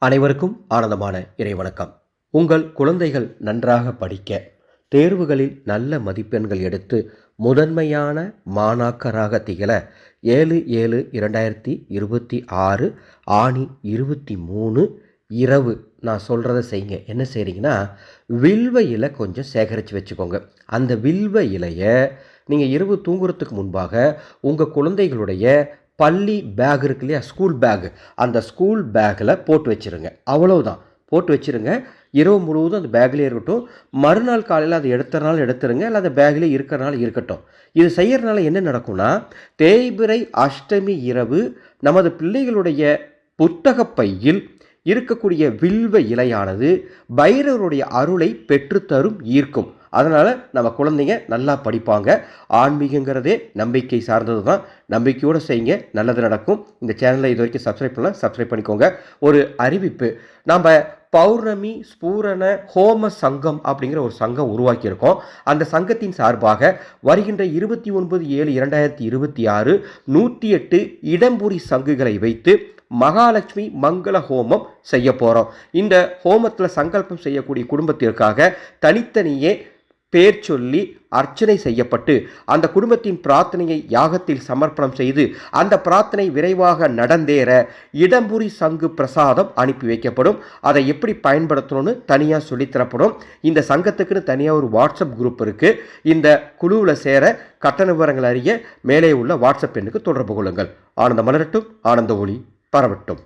அனைவருக்கும் ஆனந்தமான இறைவணக்கம். உங்கள் குழந்தைகள் நன்றாக படிக்க, தேர்வுகளில் நல்ல மதிப்பெண்கள் எடுத்து முதன்மையான மாணாக்கராக திகழ 7/7/2026 ஆணி 23 இரவு நான் சொல்கிறத செய்யுங்க. என்ன செய்கிறீங்கன்னா, வில்வ இலை கொஞ்சம் சேகரித்து வச்சுக்கோங்க. அந்த வில்வ இலையை நீங்கள் இரவு தூங்குறதுக்கு முன்பாக உங்கள் குழந்தைகளுடைய பள்ளி பேக் இருக்கு இல்லையா, ஸ்கூல் பேக், அந்த ஸ்கூல் பேக்கில் போட்டு வச்சுருங்க. அவ்வளவுதான், போட்டு வச்சுருங்க. இரவு முழுவதும் அந்த பேக்லேயே இருக்கட்டும். மறுநாள் காலையில் அதை எடுத்துறனால எடுத்துருங்க, இல்லை அந்த பேக்லேயே இருக்கிறனால இருக்கட்டும். இது செய்கிறனால என்ன நடக்கும்னா, தேய்பிறை அஷ்டமி இரவு நமது பிள்ளைகளுடைய புத்தக பையில் இருக்கக்கூடிய வில்வ இலையானது பைரவருடைய அருளை பெற்றுத்தரும், ஈர்க்கும். அதனால் நம்ம குழந்தைங்க நல்லா படிப்பாங்க. ஆன்மீகங்கிறதே நம்பிக்கை சார்ந்தது தான். நம்பிக்கையோடு செய்யுங்க, நல்லது நடக்கும். இந்த சேனலை இது வரைக்கும் சப்ஸ்கிரைப் பண்ணலாம், சப்ஸ்கிரைப் பண்ணிக்கோங்க. ஒரு அறிவிப்பு, நம்ம பௌர்ணமி ஸ்பூரண ஹோம சங்கம் அப்படிங்கிற ஒரு சங்கம் உருவாக்கியிருக்கோம். அந்த சங்கத்தின் சார்பாக வருகின்ற 29/7/2026 108 இடம்புரி சங்குகளை வைத்து மகாலட்சுமி மங்கள ஹோமம் செய்ய போகிறோம். இந்த ஹோமத்தில் சங்கல்பம் செய்யக்கூடிய குடும்பத்திற்காக தனித்தனியே பேர் சொல்லி அர்ச்சனை செய்யப்பட்டு அந்த குடும்பத்தின் பிரார்த்தனையை யாகத்தில் சமர்ப்பணம் செய்து அந்த பிரார்த்தனை விரைவாக நடந்தேற இடம்புரி சங்கு பிரசாதம் அனுப்பி வைக்கப்படும். அதை எப்படி பயன்படுத்தணும்னு தனியாக சொல்லித்தரப்படும். இந்த சங்கத்துக்குன்னு தனியாக ஒரு வாட்ஸ்அப் குரூப் இருக்குது. இந்த குழுவில் சேர கட்டண விவரங்கள் அறிய மேலே உள்ள வாட்ஸ்அப் எண்ணுக்கு தொடர்பு கொள்ளுங்கள். ஆனந்த மலரட்டும், ஆனந்த ஒளி பரவட்டும்.